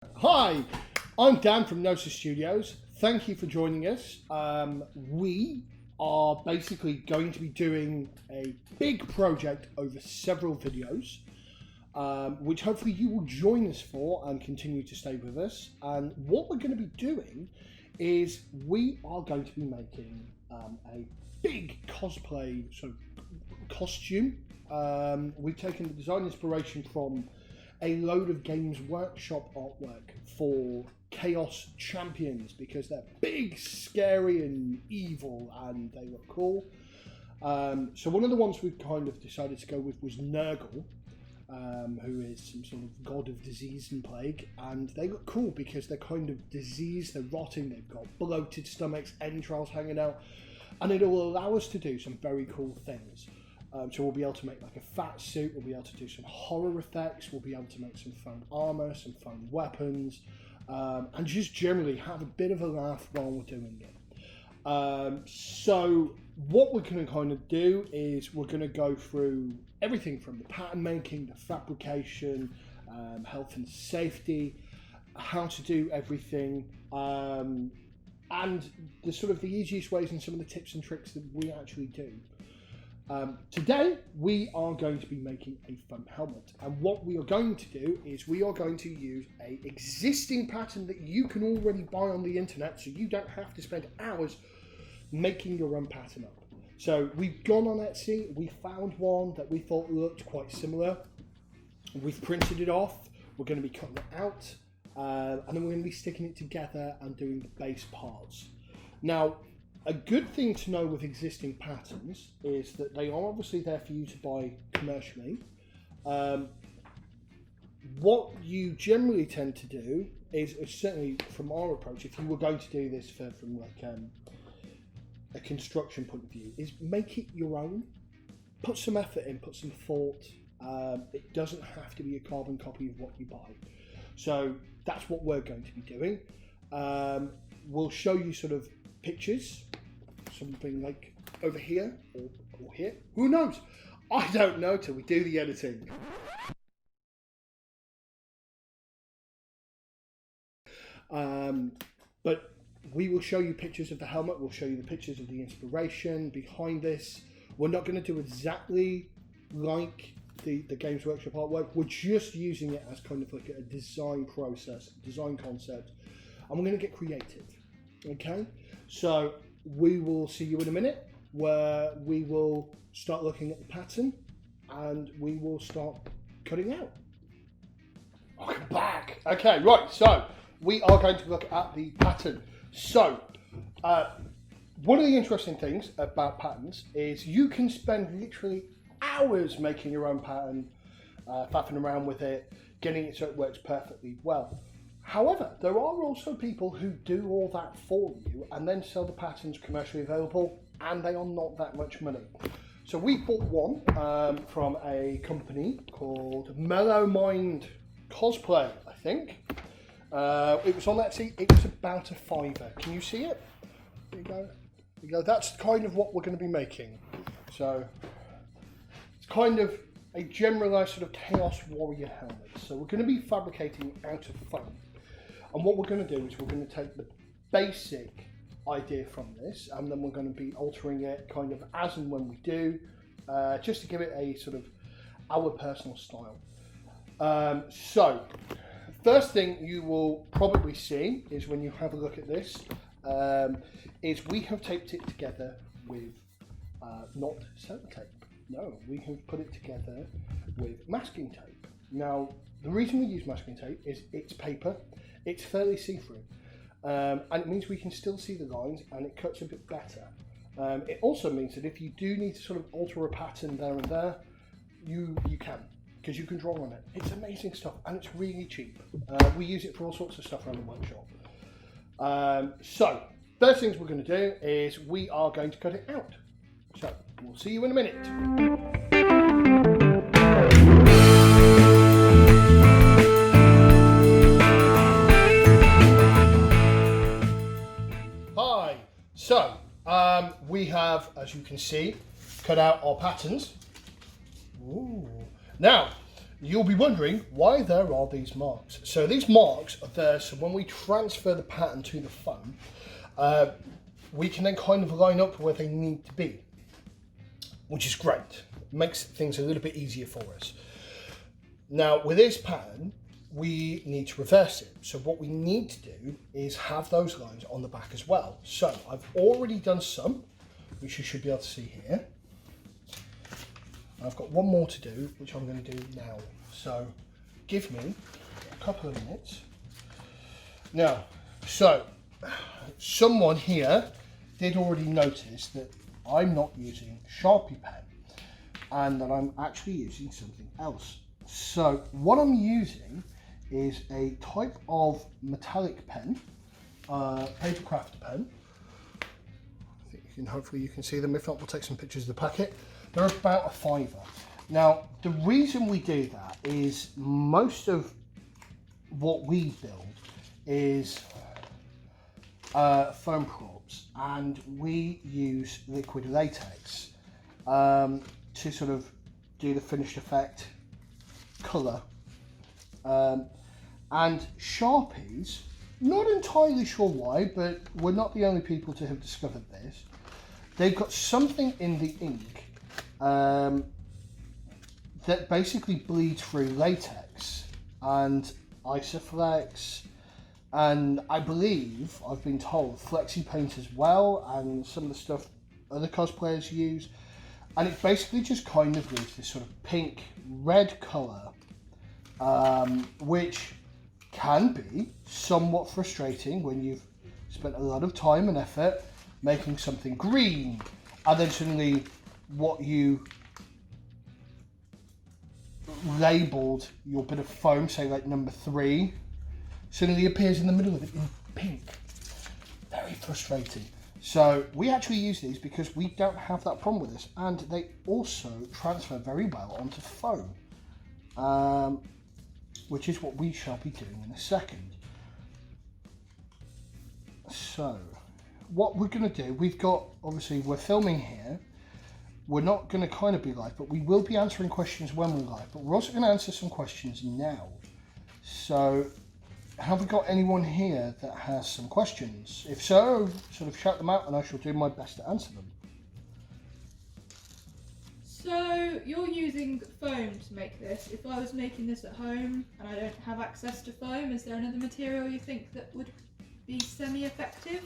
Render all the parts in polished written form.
Hi, I'm Dan from Gnosis Studios. Thank you for joining us. We are basically going to be doing a big project over several videos, which hopefully you will join us for and continue to stay with us. And what we're going to be doing is we are going to be making a big cosplay sort of costume. We've taken the design inspiration from a load of Games Workshop artwork for Chaos Champions because they're big, scary and evil and they look cool. So one of the ones we've kind of decided to go with was Nurgle, who is some sort of god of disease and plague, and they look cool because they're kind of diseased, they're rotting, they've got bloated stomachs, entrails hanging out, and it'll allow us to do some very cool things. So we'll be able to make like a fat suit, we'll be able to do some horror effects, we'll be able to make some fun armor, some fun weapons, and just generally have a bit of a laugh while we're doing it. So what we're going to kind of do is we're going to go through everything from the pattern making, the fabrication, health and safety, how to do everything, and the sort of the easiest ways and some of the tips and tricks that we actually do. Today we are going to be making a foam helmet, and what we are going to do is we are going to use an existing pattern that you can already buy on the internet, so you don't have to spend hours making your own pattern up. So we've gone on Etsy, we found one that we thought looked quite similar, we've printed it off, we're going to be cutting it out, and then we're going to be sticking it together and doing the base parts. Now, a good thing to know with existing patterns is that they are obviously there for you to buy commercially. What you generally tend to do is certainly from our approach, if you were going to do this from like a construction point of view, is make it your own. Put some effort in, put some thought. It doesn't have to be a carbon copy of what you buy. So that's what we're going to be doing. We'll show you sort of pictures, something like over here or here. Who knows? I don't know till we do the editing. But we will show you pictures of the helmet. We'll show you the pictures of the inspiration behind this. We're not going to do exactly like the Games Workshop artwork. We're just using it as kind of like a design process, design concept, and we're going to get creative. Okay, so we will see you in a minute where we will start looking at the pattern and we will start cutting out. Welcome back. Okay, right, so we are going to look at the pattern. So one of the interesting things about patterns is you can spend literally hours making your own pattern, faffing around with it, getting it so it works perfectly well. However, there are also people who do all that for you and then sell the patterns commercially available, and they are not that much money. So we bought one from a company called Motherlode Cosplay, I think. It was on Etsy. It was about £5. Can you see it? There you go. There you go. That's kind of what we're going to be making. So it's kind of a generalised sort of Chaos Warrior helmet. So we're going to be fabricating out of foam. And what we're going to do is we're going to take the basic idea from this, and then we're going to be altering it kind of as and when we do, just to give it a sort of our personal style. So first thing you will probably see is when you have a look at this, is we have taped it together with not sellotape. No, we have put it together with masking tape. Now, the reason we use masking tape is it's paper, it's fairly see-through, and it means we can still see the lines and it cuts a bit better. It also means that if you do need to sort of alter a pattern there and there, you can, because you can draw on it. It's amazing stuff and it's really cheap. We use it for all sorts of stuff around the workshop. So, first things we're going to do is we are going to cut it out. So, we'll see you in a minute. Hi, so we have, as you can see, cut out our patterns. Ooh. Now, you'll be wondering why there are these marks. So these marks are there so when we transfer the pattern to the foam, we can then kind of line up where they need to be, which is great. It makes things a little bit easier for us. Now with this pattern, we need to reverse it. So what we need to do is have those lines on the back as well. So I've already done some, which you should be able to see here. I've got one more to do, which I'm going to do now. So give me a couple of minutes. Now, so someone here did already notice that I'm not using Sharpie pen and that I'm actually using something else. So what I'm using is a type of metallic pen, papercraft pen. I think hopefully you can see them. If not, we'll take some pictures of the packet. They're about a £5. Now, the reason we do that is most of what we build is foam props, and we use liquid latex to sort of do the finished effect colour. And Sharpies, not entirely sure why, but we're not the only people to have discovered this. They've got something in the ink that basically bleeds through latex and Isoflex, and I believe, I've been told, Flexi Paint as well, and some of the stuff other cosplayers use, and it basically just kind of leaves this sort of pink red colour, which can be somewhat frustrating when you've spent a lot of time and effort making something green, and then suddenly what you labelled your bit of foam, say like number 3, suddenly appears in the middle of it in pink. Very frustrating. So we actually use these because we don't have that problem with this, and they also transfer very well onto foam, which is what we shall be doing in a second. So what we're going to do, we've got, obviously we're filming here, we're not going to kind of be live, but we will be answering questions when we're live, but we're also going to answer some questions now. So have we got anyone here that has some questions? If so, sort of shout them out and I shall do my best to answer them. So you're using foam to make this. If I was making this at home and I don't have access to foam, is there another material you think that would be semi-effective?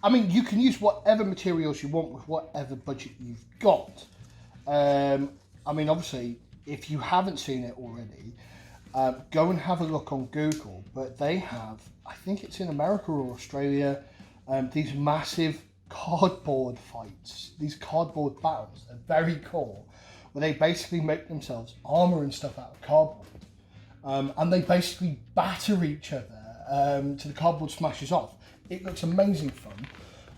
I mean, you can use whatever materials you want with whatever budget you've got. I mean, obviously, if you haven't seen it already, go and have a look on Google. But they have, I think it's in America or Australia, these massive cardboard fights, these cardboard battles. They're very cool, where they basically make themselves armor and stuff out of cardboard. And they basically batter each other till the cardboard smashes off. It looks amazing fun.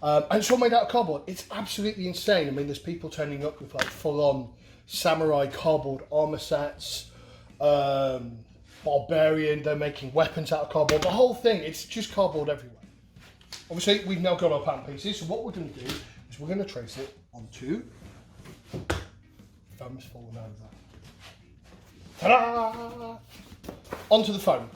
And it's all made out of cardboard. It's absolutely insane. I mean, there's people turning up with like full-on samurai cardboard armor sets, barbarian, they're making weapons out of cardboard. The whole thing, it's just cardboard everywhere. Obviously, we've now got our pattern pieces, so what we're going to do is we're going to trace it onto... Foam's fallen over. Ta-da! Onto the foam.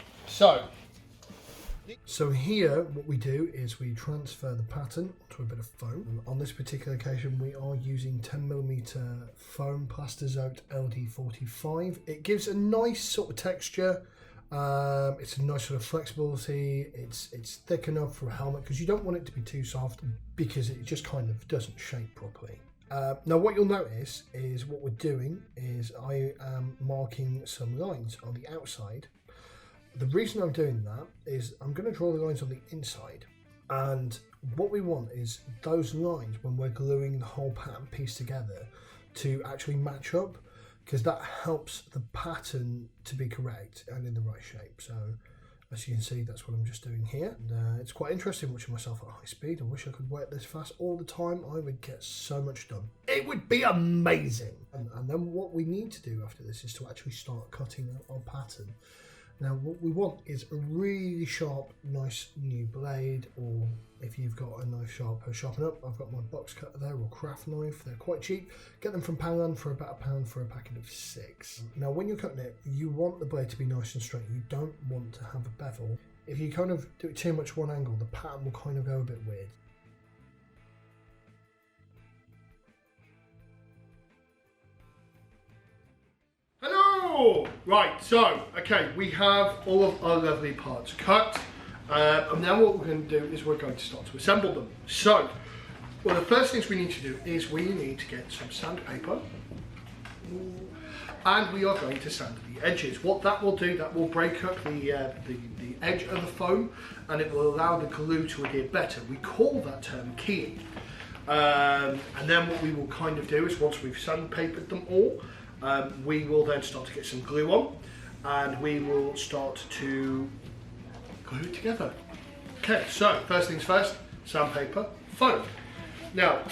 So here what we do is we transfer the pattern to a bit of foam. On this particular occasion we are using 10mm foam Plastizote LD45. It gives a nice sort of texture. It's a nice sort of flexibility. It's thick enough for a helmet because you don't want it to be too soft because it just kind of doesn't shape properly. Now what you'll notice is what we're doing is I am marking some lines on the outside. The reason I'm doing that is I'm going to draw the lines on the inside, and what we want is those lines when we're gluing the whole pattern piece together to actually match up, because that helps the pattern to be correct and in the right shape. So as you can see, that's what I'm just doing here. And, it's quite interesting watching myself at high speed. I wish I could work this fast all the time. I would get so much done. It would be amazing. And then what we need to do after this is to actually start cutting out our pattern. Now what we want is a really sharp, nice new blade, or if you've got a knife sharper, sharpen up. I've got my box cutter there, or craft knife. They're quite cheap. Get them from Poundland for about £1 for a packet of 6. Now when you're cutting it, you want the blade to be nice and straight. You don't want to have a bevel. If you kind of do it too much one angle, the pattern will kind of go a bit weird. Hello! Right, so, okay, we have all of our lovely parts cut. And now what we're going to do is we're going to start to assemble them. So, well, the first things we need to do is we need to get some sandpaper. And we are going to sand the edges. What that will do, that will break up the edge of the foam, and it will allow the glue to adhere better. We call that term keying. And then what we will kind of do is once we've sandpapered them all, we will then start to get some glue on, and we will start to glue it together. Okay, so first things first, sandpaper foam. Now,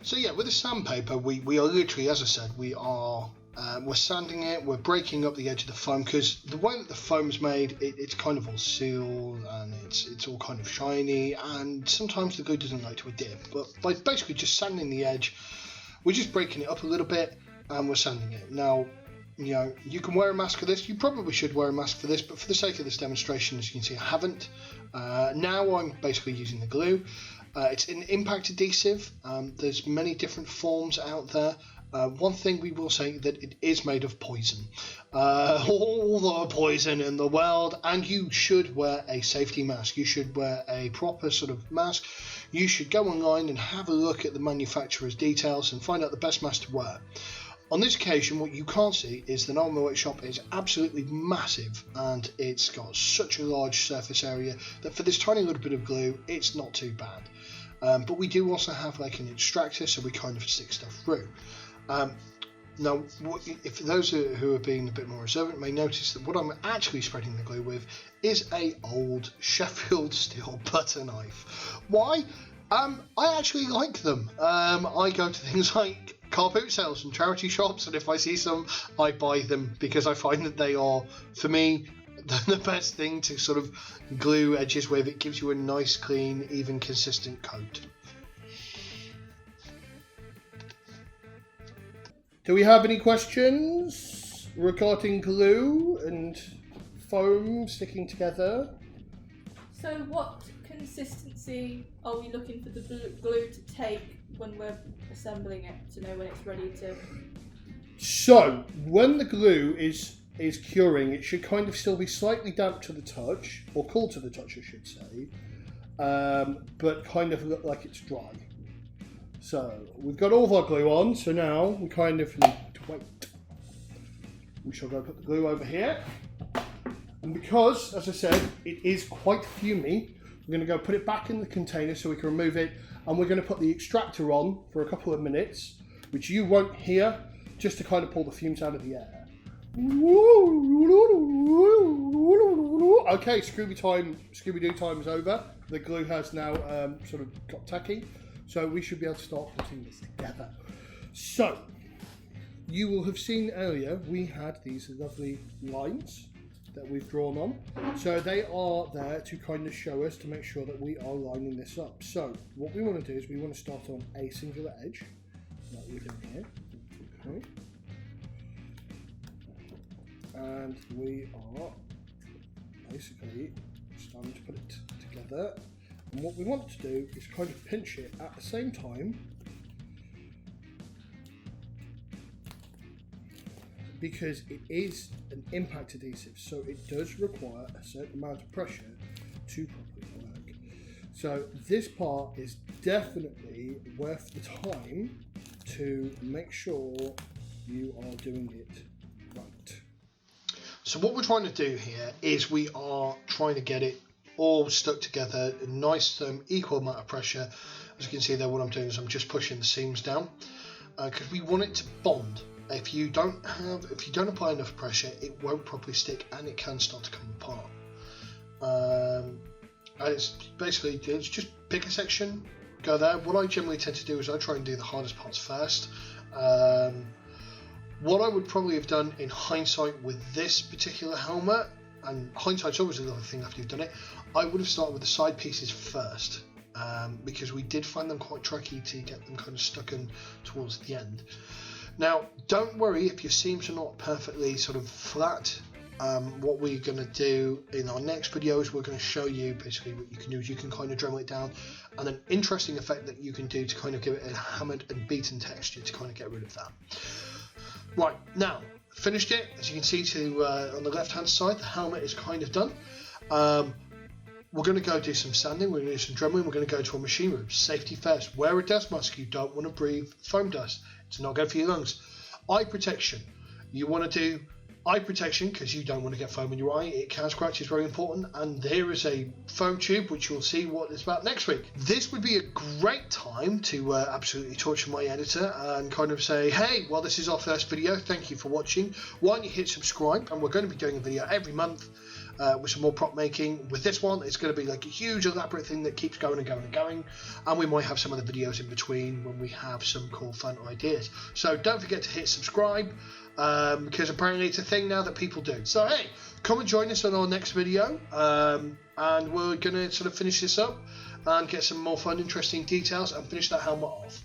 so yeah, with the sandpaper, we are literally, as I said, we're sanding it, we're breaking up the edge of the foam, because the way that the foam's made, it's kind of all sealed and it's all kind of shiny, and sometimes the glue doesn't like to adhere. But by basically just sanding the edge, we're just breaking it up a little bit and we're sanding it. Now, you know, you can wear a mask for this. You probably should wear a mask for this, but for the sake of this demonstration, as you can see, I haven't. Now I'm basically using the glue. It's an impact adhesive. There's many different forms out there. One thing we will say, that it is made of poison. All the poison in the world, and you should wear a safety mask. You should wear a proper sort of mask. You should go online and have a look at the manufacturer's details and find out the best mask to wear. On this occasion, what you can't see is the normal workshop is absolutely massive, and it's got such a large surface area that for this tiny little bit of glue, it's not too bad. But we do also have like an extractor, so we kind of stick stuff through. Now, if those who are being a bit more observant may notice that what I'm actually spreading the glue with is a old Sheffield steel butter knife. Why? I actually like them. I go to things like car boot sales and charity shops, and if I see some, I buy them because I find that they are, for me, the best thing to sort of glue edges with. It gives you a nice, clean, even, consistent coat. Do we have any questions regarding glue and foam sticking together? So what consistency are we looking for the glue to take when we're assembling it to know when it's ready to... So, when the glue is curing, it should kind of still be slightly damp to the touch, or cool to the touch I should say, but kind of look like it's dry. So, we've got all of our glue on, so now we kind of need to wait. We shall go put the glue over here. And because, as I said, it is quite fumy, we're going to go put it back in the container so we can remove it, and we're going to put the extractor on for a couple of minutes, which you won't hear, just to kind of pull the fumes out of the air. Okay, Scooby-Doo time is over. The glue has now sort of got tacky. So we should be able to start putting this together. So, you will have seen earlier, we had these lovely lines that we've drawn on. So they are there to kind of show us, to make sure that we are lining this up. So, what we want to do is we want to start on a singular edge, like we're doing here. Okay. And we are basically starting to put it together. And what we want to do is kind of pinch it at the same time, because it is an impact adhesive, so it does require a certain amount of pressure to properly work. So this part is definitely worth the time to make sure you are doing it right. So what we're trying to do here is we are trying to get it all stuck together, a nice equal amount of pressure. As you can see there, what I'm doing is I'm just pushing the seams down because we want it to bond. If you don't apply enough pressure, it won't properly stick and it can start to come apart. And it's just pick a section, go there. What I generally tend to do is I try and do the hardest parts first. What I would probably have done in hindsight with this particular helmet, and hindsight's always another thing after you've done it, I would have started with the side pieces first, because we did find them quite tricky to get them kind of stuck in towards the end. Now, don't worry if your seams are not perfectly sort of flat. What we're going to do in our next videos, we're going to show you basically what you can do is you can kind of Dremel it down, and an interesting effect that you can do to kind of give it a hammered and beaten texture to kind of get rid of that. Right, now, finished it. As you can see on the left hand side, the helmet is kind of done. We're going to go do some sanding, we're going to do some Dremeling, we're going to go to a machine room. Safety first. Wear a dust mask. You don't want to breathe foam dust. It's not good for your lungs. Eye protection. You want to do eye protection because you don't want to get foam in your eye. It can scratch, it's very important. And there is a foam tube which you'll see what it's about next week. This would be a great time to absolutely torture my editor and kind of say, hey, well, this is our first video, thank you for watching. Why don't you hit subscribe? And we're going to be doing a video every month with some more prop making. With this one, it's going to be like a huge elaborate thing that keeps going and going and going, and we might have some other videos in between when we have some cool fun ideas. So don't forget to hit subscribe, because apparently it's a thing now that people do. So hey, come and join us on our next video, and we're going to sort of finish this up and get some more fun, interesting details and finish that helmet off.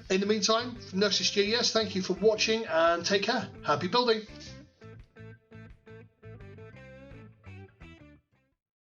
In the meantime, from Gnosis Studios, thank you for watching and take care. Happy building!